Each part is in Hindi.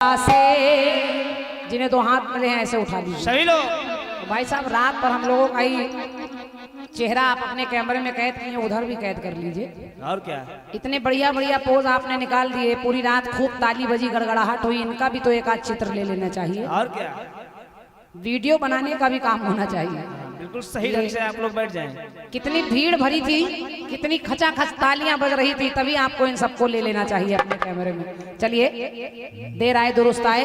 से जिन्हें दो हाथ मिले हैं ऐसे उठा लीजिए सभी लोग। तो भाई साहब रात पर हम लोगों का ही चेहरा आप अपने कैमरे में कैद किए, उधर भी कैद कर लीजिए। और क्या, इतने बढ़िया बढ़िया पोज आपने निकाल दिए, पूरी रात खूब ताली बजी गड़गड़ाहट हुई, इनका भी तो एक आध चित्र ले लेना चाहिए। और क्या, वीडियो बनाने का भी काम होना चाहिए। बिल्कुल सही ढंग से आप लोग बैठ जाएं। कितनी भीड़ भरी थी, कितनी खचाखच तालियां बज रही थी, तभी आपको इन सबको ले लेना चाहिए अपने कैमरे में। चलिए, देर आए दुरुस्त आए,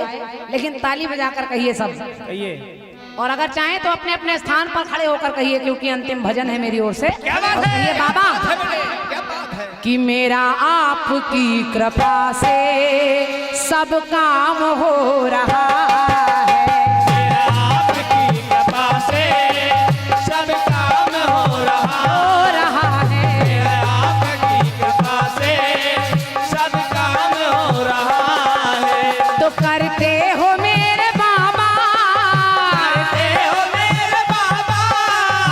लेकिन ताली बजाकर कहिए सब, कहिए। और अगर चाहें तो अपने अपने स्थान पर खड़े होकर कहिए, क्योंकि अंतिम भजन है मेरी ओर से। क्या बात है? कहिए बाबा, क्या बात है कि मेरा आपकी कृपा से सब काम हो रहा है, मेरा आपकी कृपा से सब काम हो रहा है। मेरा आपकी कृपा से सब काम हो रहा है। तो करते हो मेरे बाबा, करते हो मेरे बाबा,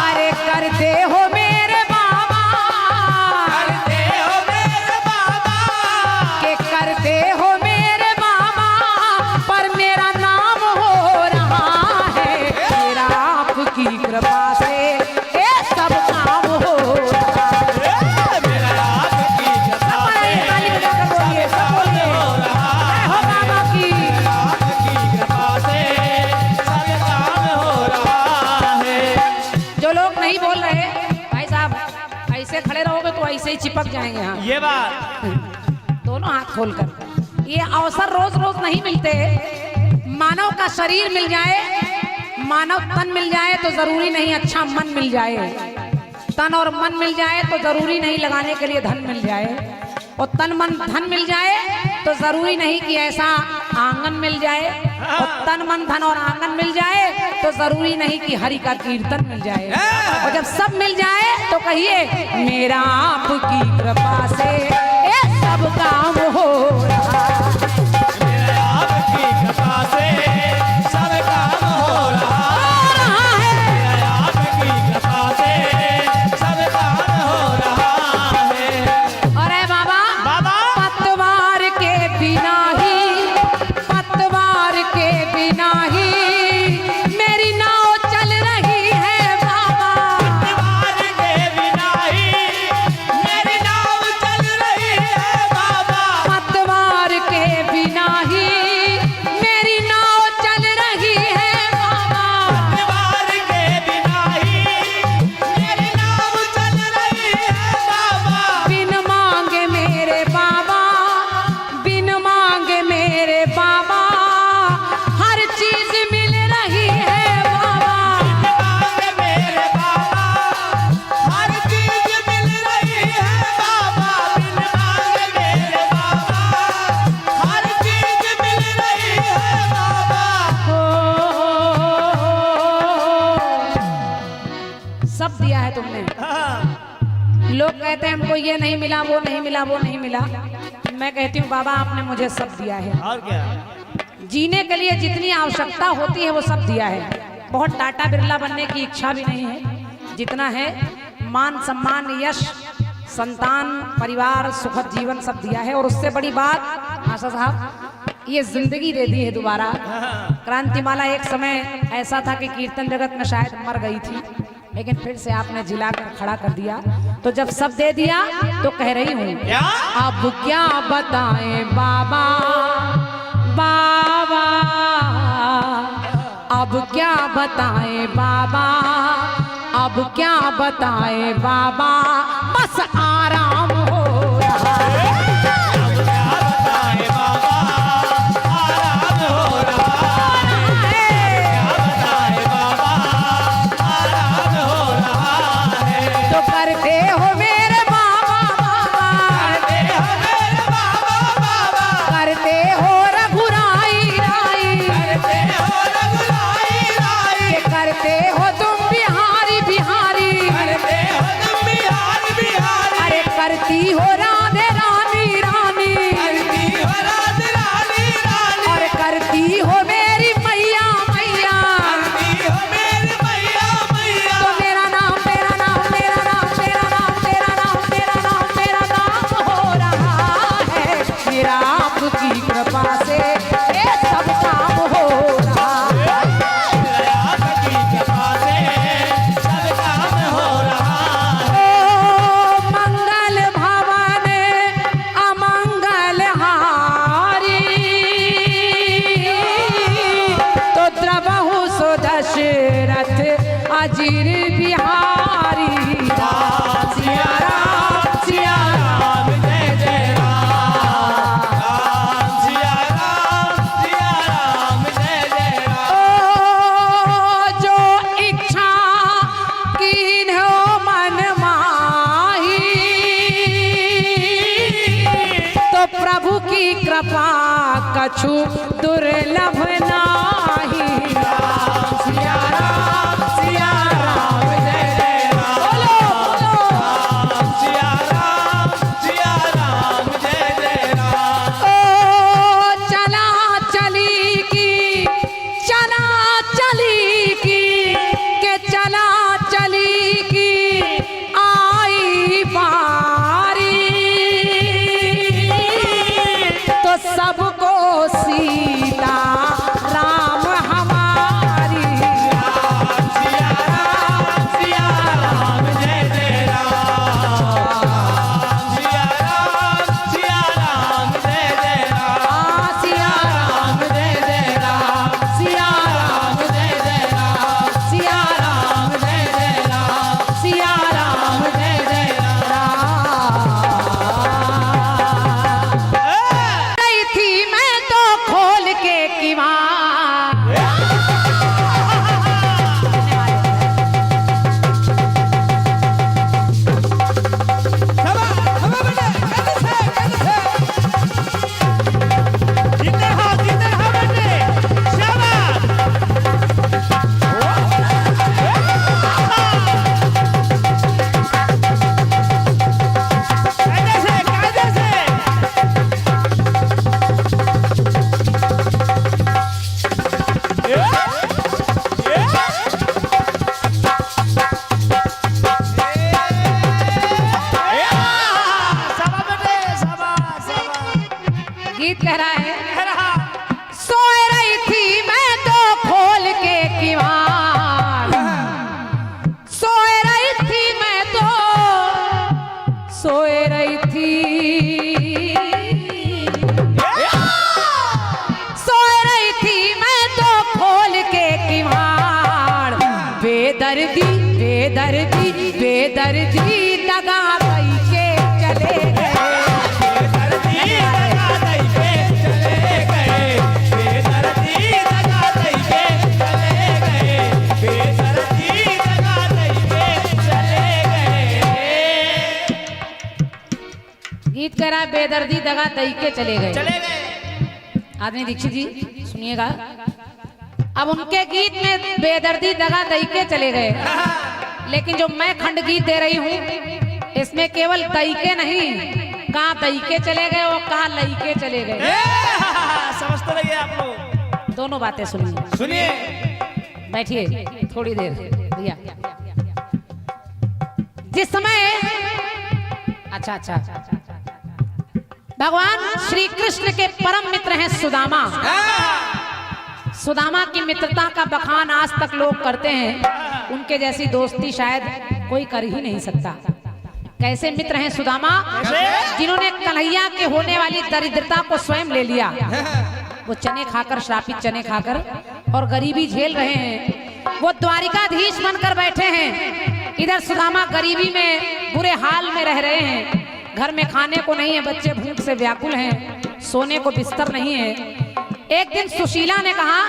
अरे करते हो मेरे बाबा, करते हो मेरे बाबा, के करते हो मेरे बाबा, पर मेरा नाम हो रहा है। मेरा आपकी कृपा से ये सब काम हो रहा है। मेरा आपकी कृपा से ताली बजाकर बोलिए, सब बोलिए, हो रहा जय हो बाबा की। आपकी कृपा से सब काम हो रहा है। जो लोग नहीं बोल रहे भाई साहब, ऐसे खड़े रहोगे तो ऐसे ही चिपक जाएंगे। यहाँ ये बात, दोनों हाथ खोलकर, ये अवसर रोज रोज नहीं मिलते। मानव का शरीर मिल जाए, मानव तन मिल जाए तो जरूरी नहीं अच्छा मन मिल जाए, तन और मन मिल जाए तो जरूरी नहीं लगाने के लिए धन मिल जाए, और तन मन धन मिल जाए तो जरूरी नहीं कि ऐसा आंगन मिल जाए, और तन मन धन और आंगन मिल जाए तो जरूरी नहीं कि हरि का कीर्तन मिल जाए। और जब सब मिल जाए तो कहिए, मेरा आपकी कृपा से ये सब काम हो रहा है। मेरा आपकी कृपा से सब काम हो रहा है। मेरा आपकी कृपा से सब काम हो रहा है। अरे बाबा, बाबा, पतवार के बिना ही, पतवार के बिना ही मेरी नाव चल रही है बाबा। पतवार के बिना ही मेरी नाव चल रही है बाबा। पतवार के बिना ही मेरी नाव चल रही है बाबा। पतवार के बिना ही मेरी नाव चल रही है बाबा। बिन मांगे मेरे बाबा, बिन मांगे मेरे बाबा, हर चीज मिल रही है बाबा। मांगे मेरे बाबा, हर चीज मिल रही है बाबा। बिन मांगे मेरे बाबा, हर चीज मिल रही है बाबा। सब दिया है तुमने। लोग कहते हैं हमको ये नहीं मिला, वो नहीं मिला, वो नहीं मिला। मैं कहती हूँ बाबा, आपने मुझे सब दिया है। और क्या, जीने के लिए जितनी आवश्यकता होती है वो सब दिया है। बहुत टाटा बिरला बनने की इच्छा भी नहीं है, जितना है मान सम्मान यश संतान परिवार सुखद जीवन सब दिया है। और उससे बड़ी बात आशा साहब, ये जिंदगी दे दी है दोबारा। क्रांतिमाला एक समय ऐसा था कि कीर्तन जगत में शायद मर गई थी, लेकिन फिर से आपने जिला कर खड़ा कर दिया। तो जब सब दे दिया तो कह रही हूँ, क्या? अब क्या बताएं बाबा, बाबा अब क्या बताएं बाबा, अब क्या बताएं बाबा, बस आराम हो रहा है। अब क्या बताएं बाबा, आराम हो रहा है। क्या बताएं बाबा, आराम हो रहा है। तो करते हो मेरे बाबा बाबा, करते हो मेरे बाबा बाबा, करते हो रघुराई राई, करते हो रघुराई राई, के करते हो तुम बिहारी बिहारी, करते हो तुम बिहारी बिहारी। अरे करती अजीर बिहारी सिया राम जय जय राम सिया राम जय जय राम। ओ जो इच्छा कीन्हो मन माही तो प्रभु की कृपा कछु दुर्लभ नाही। सिया राम जय जय राम। बोलो बोलो सिया राम जय जय राम। ओ चला चली की चला चली की के चला चली की आई बारी तो सबको सीता राम हमारी। सिया राम जय जय राम। सिया राम जय जय राम। सिया राम जय जय राम सिया राम जय जय राम सिया राम जय जय राम सिया राम जय जय राम। गई थी मैं तो खोल के किवाड़ गीत कह रहा है सोए रही थी मैं तो खोल के किवाड़ सोए रही थी मैं तो सोए रही थी सोए रही थी मैं तो खोल के किवाड़ बेदर्दी बेदर्दी बेदर्दी दगा दई के चले गए। गीत कह रहा है बेदर्दी दगा दई के चले गए। आदमी दीक्षित जी सुनिएगा, अब उनके गीत में बेदर्दी दगा दई के चले गए, लेकिन जो मैं खंड गीत दे रही हूँ इसमें केवल दई के नहीं, कहाँ दई के चले गए और कहाँ लई के चले गए। समझते रहिए आप लोग। दोनों बातें सुनिए। सुनिए। बैठिए थोड़ी देर भैया। जिस समय अच्छा अच्छा भगवान श्री कृष्ण के परम मित्र हैं सुदामा। सुदामा की मित्रता का बखान आज तक लोग करते हैं, उनके जैसी दोस्ती शायद कोई कर ही नहीं सकता। कैसे मित्र हैं सुदामा, जिन्होंने कन्हैया के होने वाली दरिद्रता को स्वयं ले लिया। वो चने खाकर, श्रापित चने खाकर और गरीबी झेल रहे हैं। वो द्वारिकाधीश बनकर बैठे हैं, इधर सुदामा गरीबी में बुरे हाल में रह रहे हैं। घर में खाने को नहीं है, बच्चे भूख से व्याकुल हैं, सोने को बिस्तर नहीं है। एक दिन सुशीला ने कहा,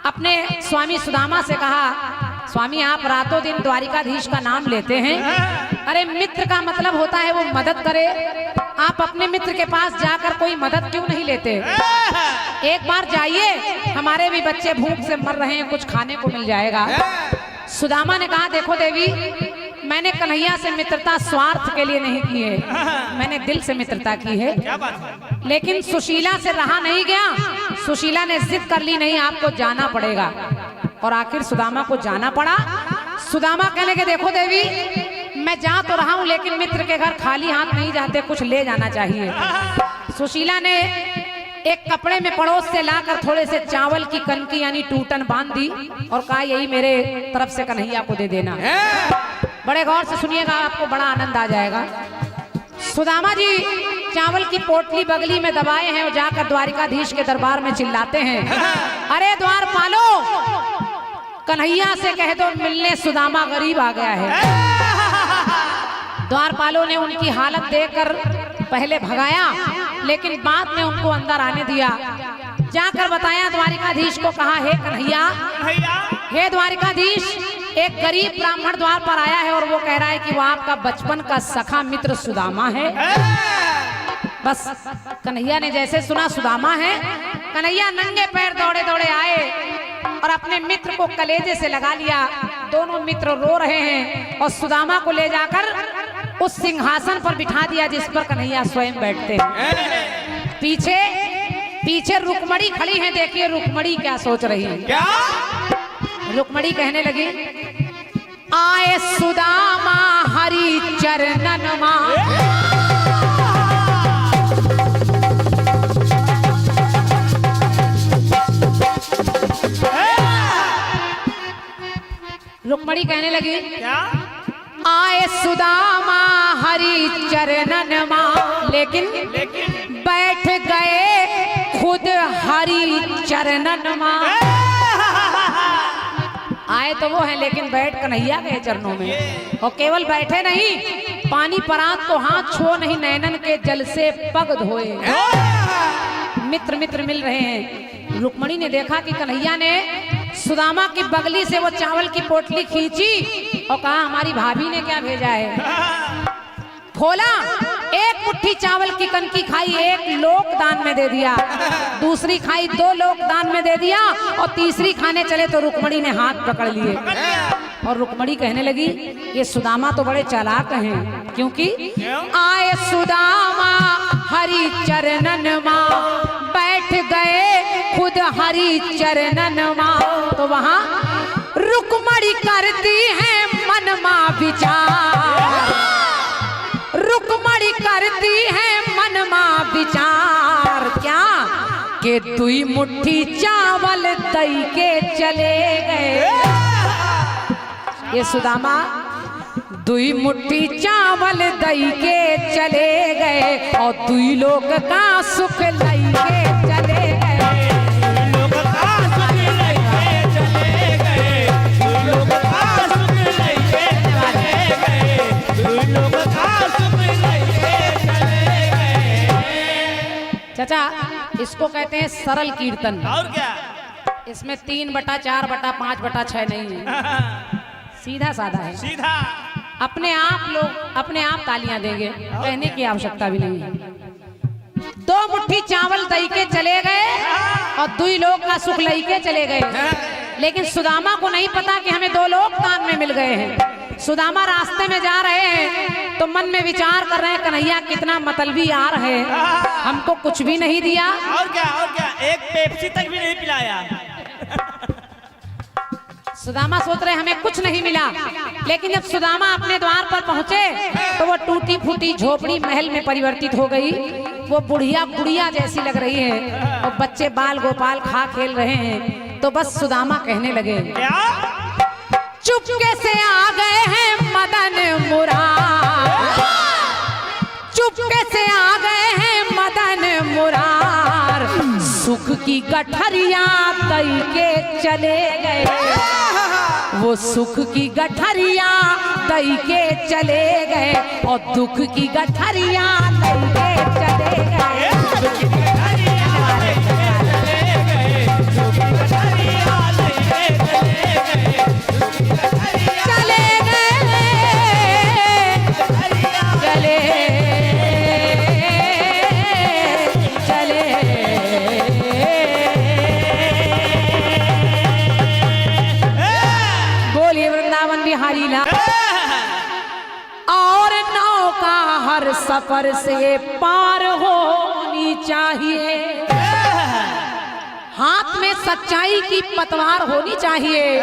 अपने स्वामी सुदामा से कहा, स्वामी आप रातों दिन द्वारिकाधीश का नाम लेते हैं, अरे मित्र का मतलब होता है वो मदद करे, आप अपने मित्र के पास जाकर कोई मदद क्यों नहीं लेते? एक बार जाइए, हमारे भी बच्चे भूख से मर रहे हैं, कुछ खाने को मिल जाएगा। सुदामा ने कहा, देखो देवी, मैंने कन्हैया से मित्रता स्वार्थ के लिए नहीं की है, मैंने दिल से मित्रता की है। लेकिन सुशीला से रहा नहीं गया, सुशीला ने जिद कर ली, नहीं आपको जाना पड़ेगा। और आखिर सुदामा को जाना पड़ा। सुदामा कहने के, देखो देवी, मैं जा तो रहा हूं, लेकिन मित्र के घर खाली हाथ नहीं जाते, कुछ ले जाना चाहिए। सुशीला ने एक कपड़े में पड़ोस से लाकर थोड़े से चावल की कनकी यानी टूटन बांध दी और कहा, यही मेरे तरफ से कन्हैया को दे देना। बड़े गौर से सुनिएगा, आपको बड़ा आनंद आ जाएगा। सुदामा जी चावल की पोटली बगली में दबाए हैं और जाकर द्वारिकाधीश के दरबार में चिल्लाते हैं, अरे द्वारपालो, कन्हैया से कह दो मिलने सुदामा गरीब आ गया है। द्वारपालों ने उनकी हालत देखकर पहले भगाया, लेकिन बाद में उनको अंदर आने दिया। जाकर बताया द्वारिकाधीश को, कहा हे कन्हैया, हे द्वारिकाधीश, एक गरीब ब्राह्मण द्वार पर आया है और वो कह रहा है कि वो आपका बचपन का सखा मित्र सुदामा है। बस कन्हैया ने जैसे सुना सुदामा है, कन्हैया नंगे पैर दौड़े दौड़े आए और अपने मित्र को कलेजे से लगा लिया। दोनों मित्र रो रहे हैं और सुदामा को ले जाकर उस सिंहासन पर बिठा दिया जिस पर कन्हैया स्वयं बैठते हैं। पीछे पीछे रुक्मणी खड़ी है। देखिए रुक्मणी क्या सोच रही है। क्या? रुक्मणी कहने लगी, आए सुदामा हरि चरणन मां, रुक्मणी कहने लगी, क्या? आए सुदामा हरि चरणन मां, लेकिन बैठ गए खुद हरि चरणन मां। आए तो वो है लेकिन बैठ कन्हैया गए चरणों में। और केवल बैठे नहीं, पानी परात को हाथ छुओ नहीं, नैनन के जल से पग धोए। मित्र मित्र मिल रहे हैं। रुक्मणी ने देखा कि कन्हैया ने सुदामा की बगली से वो चावल की पोटली खींची और कहा हमारी भाभी ने क्या भेजा है। खोला, एक मुट्ठी चावल की कनकी खाई, एक लोक दान में दे दिया, दूसरी खाई, 2 लोक दान में दे दिया, और तीसरी खाने चले तो रुक्मणी ने हाथ पकड़ लिए। और रुक्मणी कहने लगी, ये सुदामा तो बड़े चालाक हैं, क्योंकि आए सुदामा हरि चरणन मां, बैठ गए खुद हरि चरणन मां। तो वहां रुक्मणी करती है मन मां विचार, रुक्मणी करती है मन मां विचार। क्या के 2 मुट्ठी चावल दई के चले गए। ये सुदामा 2 मुट्ठी चावल दई के चले गए और 2 लोग का सुख लई के चले गए। चाचा, इसको कहते हैं सरल कीर्तन। और क्या? इसमें 3/4/5/6 नहीं है, सीधा साधा है। सीधा अपने आप लोग अपने आप तालियां देंगे, कहने की आवश्यकता भी नहीं है। 2 मुट्ठी चावल दई के चले गए और 2 लोग का सुख लई के चले गए। लेकिन सुदामा को नहीं पता कि हमें 2 लोग दान में मिल गए हैं। सुदामा रास्ते में जा रहे हैं तो मन में विचार कर रहे हैं, कन्हैया कितना मतलबी आ रहे हैं, हमको कुछ भी नहीं दिया। और क्या? और क्या? एक पेप्सी तक भी नहीं पिलाया। सुदामा सोच रहे हमें कुछ नहीं मिला। लेकिन जब सुदामा अपने द्वार पर पहुंचे तो वो टूटी फूटी झोपड़ी महल में परिवर्तित हो गई। वो बुढ़िया बुढ़िया जैसी लग रही है और बच्चे बाल गोपाल खा खेल रहे हैं। तो बस सुदामा कहने लगे, क्या? चुपके से आ गए हैं मदन मुरार, चुपके से आ गए हैं मदन मुरार, सुख की गठरिया दई के चले गए। वो सुख की गठरिया दई के चले गए और दुख की गठरिया दई के चले गए। और नौका हर सफर से पार होनी चाहिए, हाथ में सच्चाई की पतवार होनी चाहिए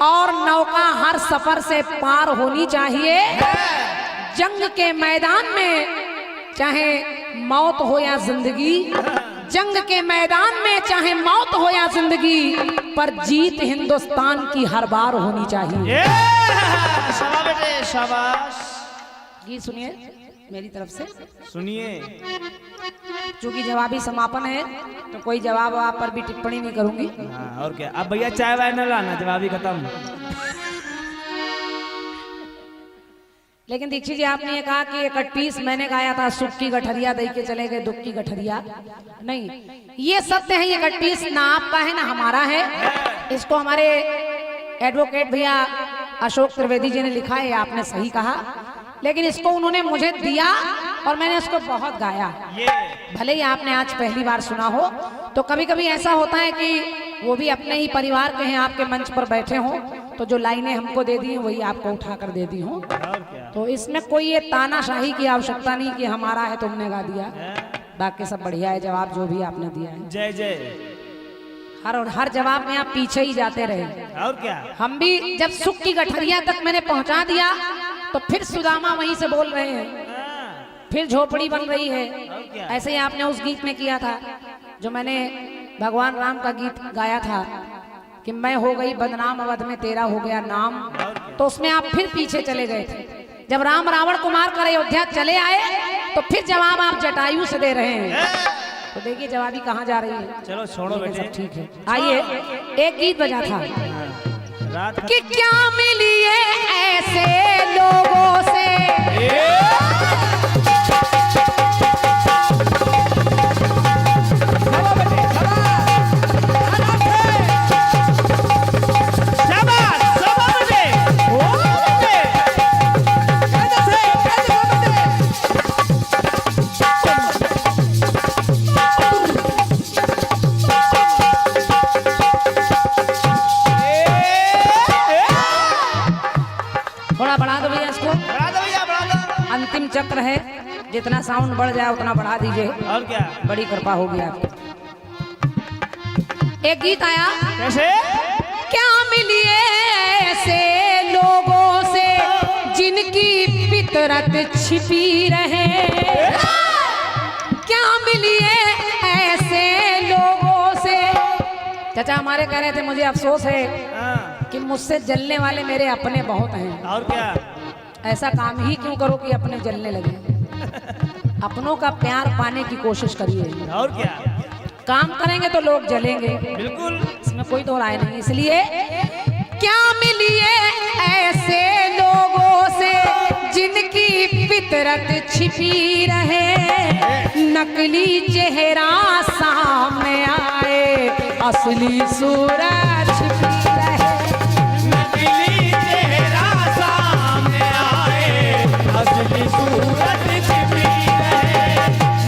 और नौका हर सफर से पार होनी चाहिए। जंग के मैदान में चाहे मौत हो या जिंदगी, जंग के मैदान में चाहे मौत हो या जिंदगी, पर जीत हिंदुस्तान की हर बार होनी चाहिए। शाबाश बेटे, शाबाश। गीत सुनिए मेरी तरफ से। सुनिए। चूंकि जवाबी समापन है तो कोई जवाब आप पर भी टिप्पणी नहीं करूंगी। हाँ, और क्या। अब भैया चाय वाय न लाना, जवाबी खत्म। लेकिन दीक्षित जी आपने ये कहा कि 31 मैंने गाया था सुख की गठरिया दे के चले गए दुख की गठरिया। नहीं, ये सत्य है, ये 31 ना आपका है ना हमारा है। इसको हमारे एडवोकेट भैया अशोक त्रिवेदी जी ने लिखा है, आपने सही कहा। लेकिन इसको उन्होंने मुझे दिया और मैंने उसको बहुत गाया। भले ही आपने आज पहली बार सुना हो, तो कभी कभी ऐसा होता है कि वो भी अपने ही परिवार के हैं, आपके मंच पर बैठे हों, तो जो लाइनें हमको दे दी हैं वही आपको उठा कर दे दी हूँ। तो इसमें कोई ये तानाशाही की आवश्यकता नहीं कि हमारा है तुमने गा दिया। बाकी सब बढ़िया है, जवाब जो भी आपने दिया है। जय जय। हर जवाब में आप पीछे ही जाते रहे। और क्या। हम भी जब सुख की गठरिया तक मैंने पहुंचा दिया तो फिर सुदामा वहीं से बोल रहे हैं, फिर झोपड़ी बन रही है। ऐसे ही आपने उस गीत में किया था जो मैंने भगवान राम का गीत गाया था कि मैं हो गई बदनाम अवध में तेरा हो गया नाम, तो उसमें आप फिर पीछे चले गए थे। जब राम रावण को मार कर अयोध्या चले आए तो फिर जवाब आप जटायु से दे रहे हैं। तो देखिए जवाबी कहाँ जा रही है। चलो छोड़ो बेटे, ठीक है। आइए, एक गीत बजा था रात कि क्या मिली ऐसे लोगों से अंतिम चक्र है, जितना साउंड बढ़ जाए उतना बढ़ा दीजिए। और क्या, बड़ी कृपा होगी आपको। एक गीत आया कैसे, क्या मिली ऐसे लोगों से जिनकी फितरत छिपी रहे, क्या मिली ऐसे लोगों से। चाचा हमारे कह रहे थे मुझे अफसोस है कि मुझसे जलने वाले मेरे अपने बहुत हैं। और क्या, ऐसा काम ही क्यों करो कि अपने जलने लगे। अपनों का प्यार पाने की कोशिश करिए। और क्या, काम करेंगे तो लोग जलेंगे, बिल्कुल, इसमें कोई दो राय नहीं। इसलिए क्या मिली ऐसे लोगों से जिनकी फितरत छिपी रहे, नकली चेहरा सामने आए असली सूरत छिपी रहे। नकली चेहरा सामने आए असली सूरत छिपी रहे,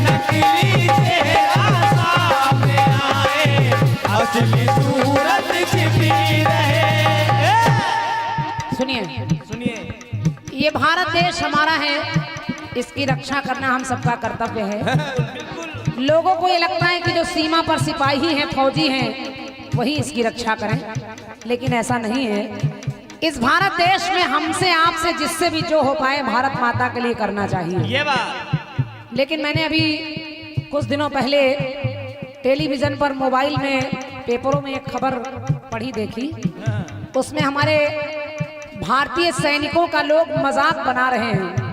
नकली चेहरा सामने आए असली सूरत छिपी रहे। सुनिए सुनिए, ये भारत देश हमारा है, इसकी रक्षा करना हम सबका कर्तव्य है। लोगों को ये लगता है कि जो सीमा पर सिपाही हैं, फौजी हैं, वही इसकी रक्षा करें, लेकिन ऐसा नहीं है। इस भारत देश में हमसे आपसे जिससे भी जो हो पाए भारत माता के लिए करना चाहिए, ये बात। लेकिन मैंने अभी कुछ दिनों पहले टेलीविजन पर, मोबाइल में, पेपरों में एक खबर पढ़ी देखी। उसमें हमारे भारतीय सैनिकों का लोग मजाक बना रहे हैं,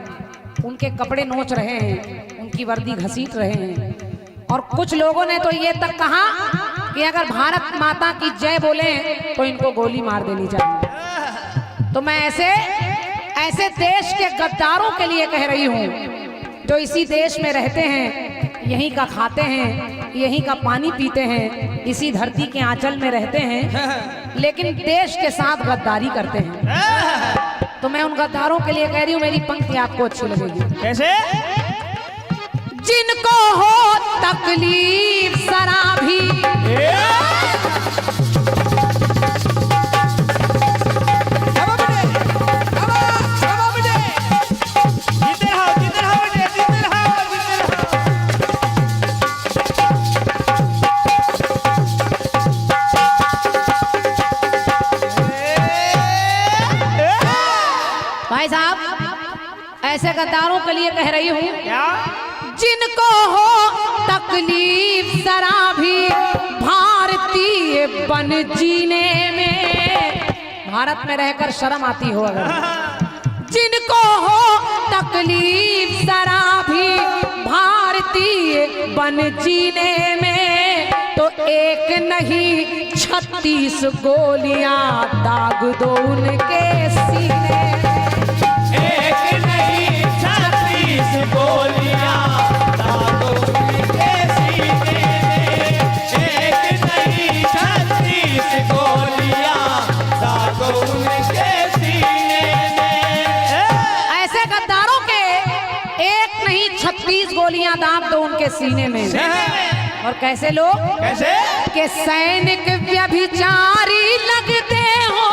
उनके कपड़े नोच रहे हैं, उनकी वर्दी घसीट रहे हैं, और कुछ लोगों ने तो ये तक कहा कि अगर भारत माता की जय बोले तो इनको गोली मार देनी चाहिए। तो मैं ऐसे देश के गद्दारों के लिए कह रही हूँ जो इसी देश में रहते हैं, यहीं का खाते हैं, यहीं का पानी पीते हैं, इसी धरती के आंचल में रहते हैं, लेकिन देश के साथ गद्दारी करते हैं। तो मैं उन गद्दारों के लिए कह रही हूँ, मेरी पंक्ति आपको अच्छी लगेगी। कैसे, जिनको हो तकलीफ जरा भी, भाई साहब ऐसे गद्दारों के लिए कह रही हूँ, जिनको हो तकलीफ जरा भी भारतीय बन जीने में, भारत में रहकर शर्म आती हो अगर, जिनको हो तकलीफ जरा भी भारतीय भारतीय बन जीने में तो एक नहीं 36 गोलियां दाग दो उनके सीने में। एक नहीं 36 गोलियां दागो उनके सीने में। एक नहीं 36 गोलियां दागो उनके सीने में। ऐसे गद्दारों के एक नहीं 36 गोलियां दाग दो उनके सीने में। और कैसे लोग? कैसे? के सैनिक व्यभिचारी लगते हो।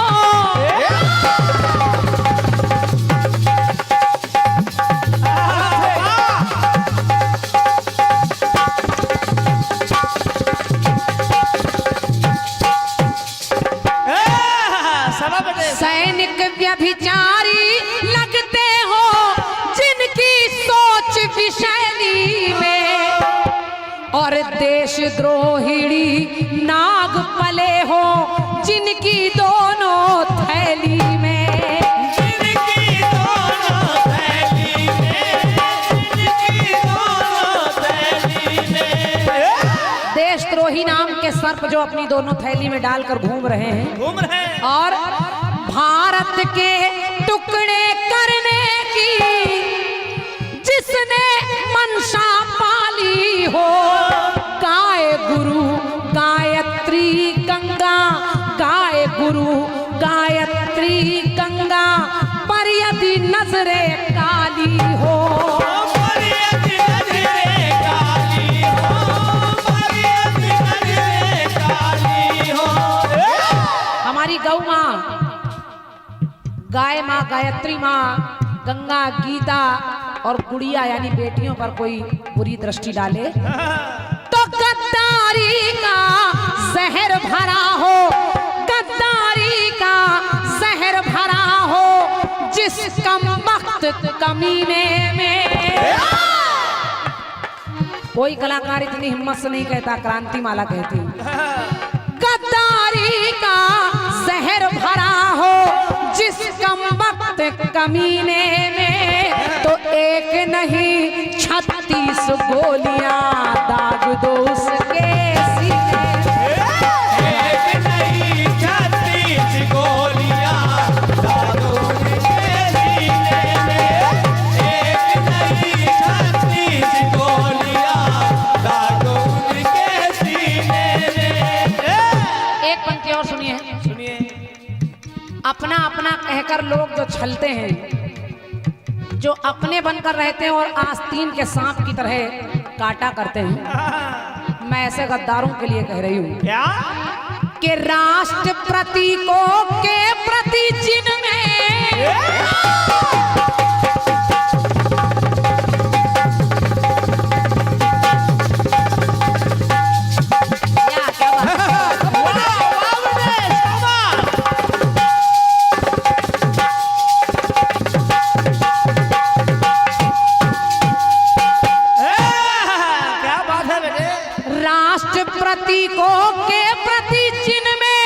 सैनिक व्यभिचारी लगते हो जिनकी सोच विषैली में और देशद्रोहिणी नाग पले हो जिनकी दोनों थैली में। जिनकी दोनों थैली में। जिनकी दोनों थैली में। देशद्रोही नाम के सर्प जो अपनी दोनों थैली में डालकर घूम रहे हैं घूम रहे हैं। और भारत के टुकड़े करने की जिसने मंशा पाली हो गाय गुरु गायत्री गंगा गाय गुरु गायत्री गंगा पर यदि नजरे काली हो। पर यदि नजरे काली हो। पर यदि नजरे काली हो। हमारी गौ माँ गाय माँ गायत्री माँ गंगा गीता और गुड़िया यानी बेटियों पर कोई बुरी दृष्टि डाले तो गद्दारी का जहर भरा हो। गद्दारी का जहर भरा हो जिस कमबख्त कमीने में। कोई कलाकार इतनी हिम्मत से नहीं कहता, क्रांति माला कहती। गद्दारी का जहर भरा हो जिस कमबख्त कमीने में तो एक नहीं 36 गोलियां दाग दो उसके सीने में। एक नहीं 36 गोलियां दागो उनके सीने में। एक नहीं 36 गोलियां दागो उनके सीने में। एक पंक्ति और सुनिए। सुनिए। अपना अपना कहकर लोग जो छलते हैं, जो अपने बनकर रहते हैं और आस्तीन के सांप की तरह काटा करते हैं, मैं ऐसे गद्दारों के लिए कह रही हूँ क्या? कि राष्ट्र प्रतीकों के प्रति जिनमें क्या बात क्या बात है बेटे? राष्ट्र प्रतीकों के प्रति जिनमें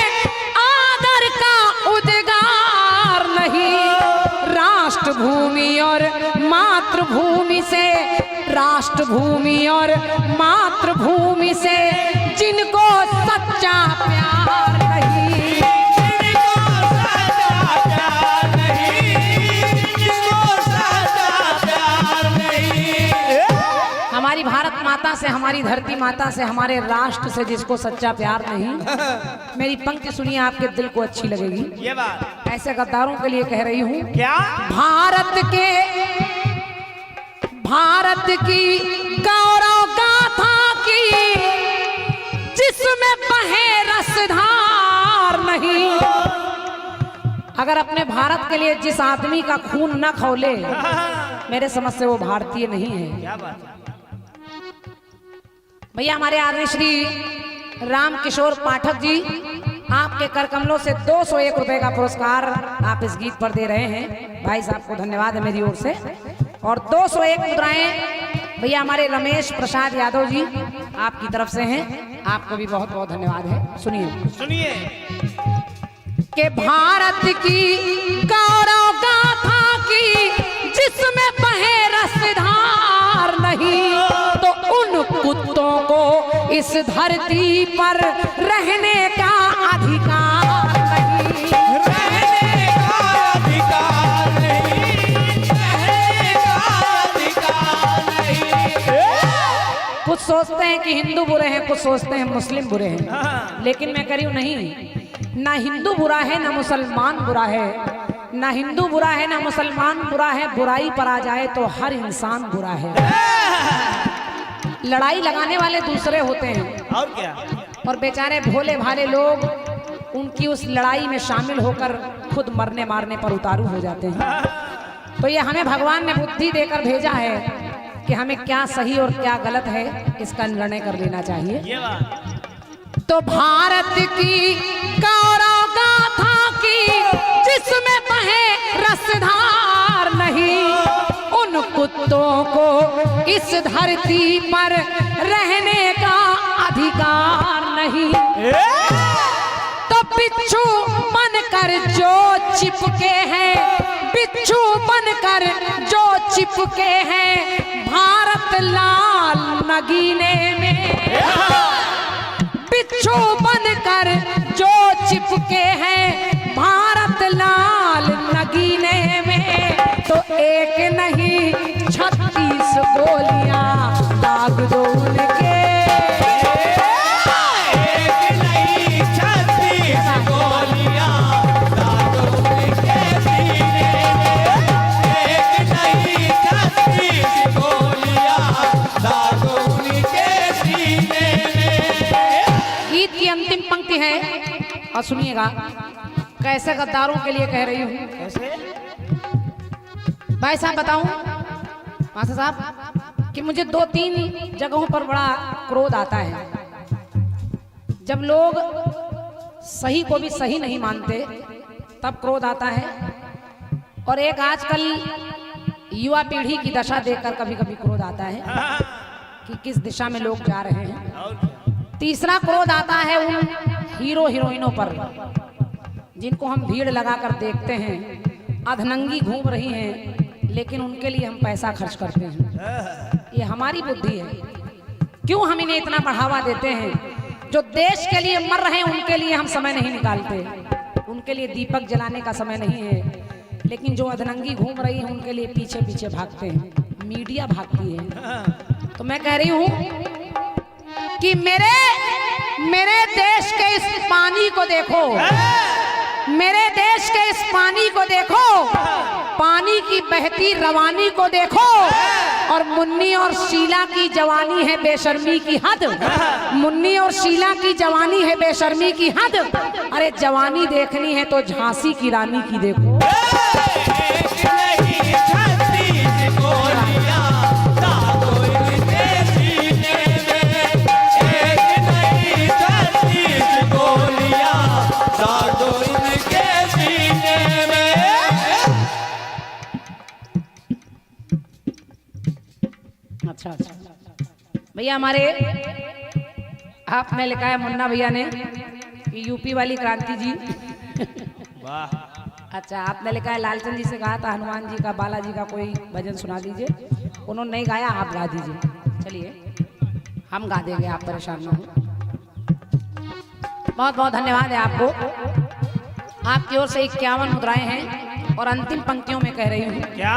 आदर का उद्गार नहीं। राष्ट्र भूमि और मातृभूमि से, राष्ट्र भूमि और मातृभूमि से जिनको सच्चा प्यार नहीं। जिनको सच्चा प्यार नहीं। जिनको सच्चा प्यार नहीं। हमारी भारत माता से, हमारी धरती माता से, हमारे राष्ट्र से जिसको सच्चा प्यार नहीं, मेरी पंक्ति सुनिए, आपके दिल को अच्छी लगेगी। ये बात ऐसे गद्दारों के लिए कह रही हूँ। क्या? भारत की गौरव गाथा की जिसमें बहे रसधार नहीं। अगर अपने भारत के लिए जिस आदमी का खून न खौले, मेरे समझ से वो भारतीय नहीं है। क्या बात है? भैया हमारे आदरणीय श्री राम किशोर पाठक जी आपके कर कमलों से 201 रुपए का पुरस्कार आप इस गीत पर दे रहे हैं। भाई साहब को धन्यवाद है मेरी ओर से। और 201 मुद्राएं भैया हमारे रमेश प्रसाद यादव जी आपकी तरफ से हैं। आपको भी बहुत बहुत धन्यवाद है। सुनिए सुनिए। कि भारत की गौरव गाथा की जिसमें बहे रसधार नहीं तो धरती पर रहने का अधिकार नहीं। रहने का अधिकार नहीं, रहने का अधिकार नहीं। कुछ सोचते हैं कि हिंदू बुरे हैं, कुछ सोचते हैं मुस्लिम बुरे हैं, लेकिन मैं कह रही हूं नहीं, ना हिंदू बुरा है ना मुसलमान बुरा है, ना हिंदू बुरा है ना मुसलमान बुरा है। बुराई पर आ जाए तो हर इंसान बुरा है। लड़ाई लगाने वाले दूसरे होते हैं और क्या, और बेचारे भोले भाले लोग उनकी उस लड़ाई में शामिल होकर खुद मरने मारने पर उतारू हो जाते हैं। तो ये हमें भगवान ने बुद्धि देकर भेजा है कि हमें क्या सही और क्या गलत है इसका निर्णय कर लेना चाहिए। ये बात। तो भारत की गौरव गाथा की जिसमें बहे रसधार नहीं, उन कुत्तों को इस धरती पर रहने का अधिकार नहीं। तो बिच्छू बनकर जो चिपके हैं, बिच्छू बनकर जो चिपके हैं भारत लाल नगीने में, बिच्छू बनकर जो चिपके हैं भारत लाल नगीने में, तो एक नहीं 36 गोलियां दाग दो उनके। एक नहीं 36 गोलियां दाग दो उनके सीने में, एक नहीं 36 गोलियां दाग दो उनके सीने में। गीत की अंतिम पंक्ति है और सुनिएगा, कैसे गद्दारों के लिए कह रही हूँ। कैसे? भाई साहब बताऊं मास्टर साहब कि मुझे 2-3 जगहों पर बड़ा क्रोध आता है। जब लोग सही को भी सही नहीं मानते तब क्रोध आता है, और एक आजकल युवा पीढ़ी की दशा देखकर कभी कभी क्रोध आता है कि किस दिशा में लोग जा रहे हैं। और क्या? तीसरा क्रोध आता है उन हीरो हीरोइनों पर जिनको हम भीड़ लगाकर देखते हैं, अधनंगी घूम रही हैं, लेकिन उनके लिए हम पैसा खर्च करते हैं। ये हमारी बुद्धि है। क्यों हम इन्हें इतना बढ़ावा देते हैं? जो देश के लिए मर रहे हैं उनके लिए हम समय नहीं निकालते, उनके लिए दीपक जलाने का समय नहीं है। लेकिन जो अधनंगी घूम रही है उनके लिए पीछे पीछे भागते हैं, मीडिया भागती है। तो मैं कह रही हूं कि मेरे देश के इस पानी को देखो, मेरे देश के इस पानी को देखो, पानी की बहती रवानी को देखो, और मुन्नी और शीला की जवानी है बेशर्मी की हद। मुन्नी और शीला की जवानी है बेशर्मी की हद। अरे जवानी देखनी है तो झांसी की रानी की देखो। एक नहीं 36 गोलियां दाग दो उनके सीने में, एक नहीं 36 गोलियां दाग दो उनके सीने में। अच्छा भैया, हमारे आपने लिखा है मुन्ना भैया ने कि यूपी वाली क्रांति जी। वाह। अच्छा, आपने लिखा है लालचंद जी से कहा था हनुमान जी का, बालाजी का कोई भजन सुना दीजिए। उन्होंने नहीं गाया, आप गा दीजिए। चलिए हम गा देंगे, आप परेशान ना हो। बहुत बहुत धन्यवाद है आपको। आपकी ओर से 51 मुद्राएं हैं और अंतिम पंक्तियों में कह रही हूँ, क्या?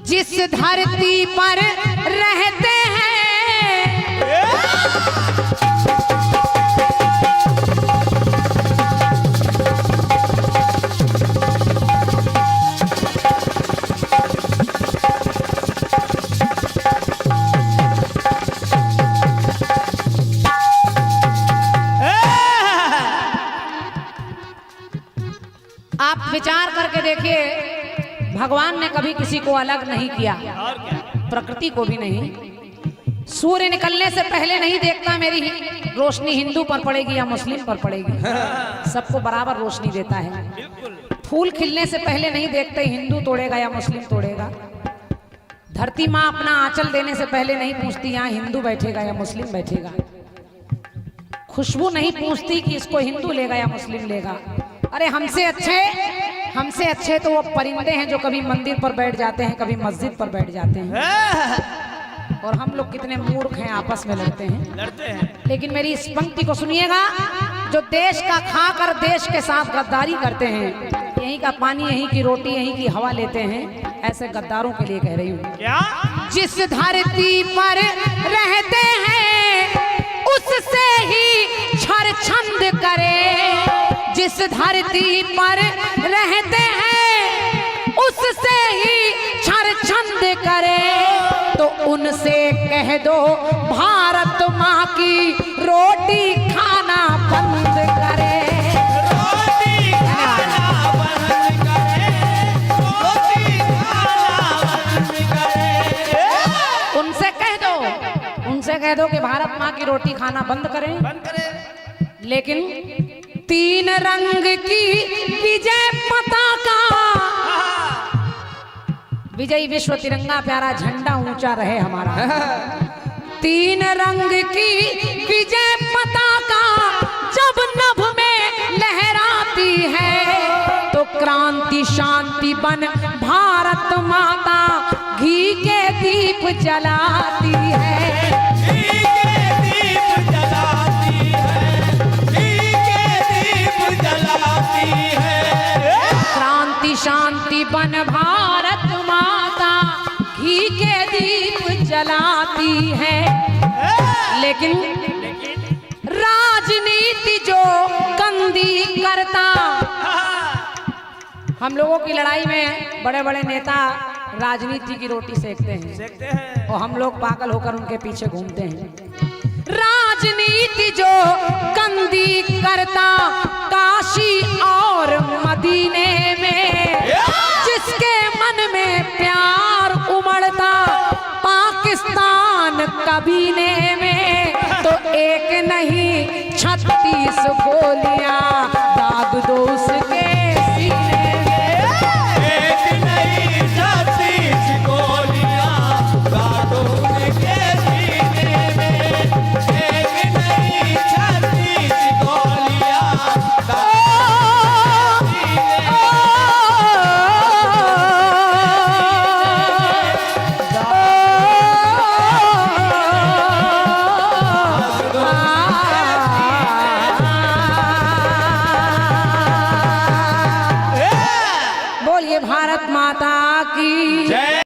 जिस धरती पर रहते हैं आप विचार करके देखिए, भगवान ने कभी किसी को अलग नहीं किया, और क्या? प्रकृति को भी नहीं। सूर्य निकलने से पहले नहीं देखता मेरी रोशनी हिंदू पर पड़ेगी या मुस्लिम पर पड़ेगी, सबको बराबर रोशनी देता है। बिल्कुल। फूल खिलने से पहले नहीं देखते हिंदू तोड़ेगा या मुस्लिम तोड़ेगा। धरती माँ अपना आंचल देने से पहले नहीं पूछती यहाँ हिंदू बैठेगा या मुस्लिम बैठेगा। खुशबू नहीं पूछती कि इसको हिंदू लेगा या मुस्लिम लेगा। अरे हमसे अच्छे तो वो परिंदे हैं जो कभी मंदिर पर बैठ जाते हैं, कभी मस्जिद पर बैठ जाते हैं। और हम लोग कितने मूर्ख हैं, आपस में लड़ते हैं। लड़ते हैं। लेकिन मेरी इस पंक्ति को सुनिएगा, जो देश का खाकर देश के साथ गद्दारी करते हैं, यहीं का पानी यहीं की रोटी यहीं की हवा लेते हैं, ऐसे गद्दारों के लिए कह रही हूँ। क्या? जिस धरती पर रहते हैं उससे ही छरछंद करे, जिस धरती पर रहते हैं उससे ही छरछंद करे, तो उनसे कह दो भारत माँ की रोटी खाना बंद करे। रोटी खाना बंद करे, रोटी खाना बंद करे। उनसे कह दो कि भारत माँ की रोटी खाना बंद करें। बंद करे। लेकिन 3 रंग की विजय पताका, विजयी विश्व तिरंगा प्यारा झंडा ऊंचा रहे हमारा। 3 रंग की विजय पताका जब नभ में लहराती है, तो क्रांति शांति बन भारत माता घी के दीप जलाती है। घी के दीप जलाती है, घी के दीप जलाती है। क्रांति शांति बन भारत माता घी के दीप जलाती है। लेकिन राजनीति जो गंदी करता, हम लोगों की लड़ाई में बड़े बड़े नेता राजनीति की रोटी सेकते हैं, देखते हैं। और हम लोग पागल होकर उनके पीछे घूमते हैं। राजनीति जो गंदी करता, काशी और मदीने में जिसके मन में प्यार उमड़ता, पाकिस्तान कबीने में, तो एक नहीं 36 गोलियां दाग दो उस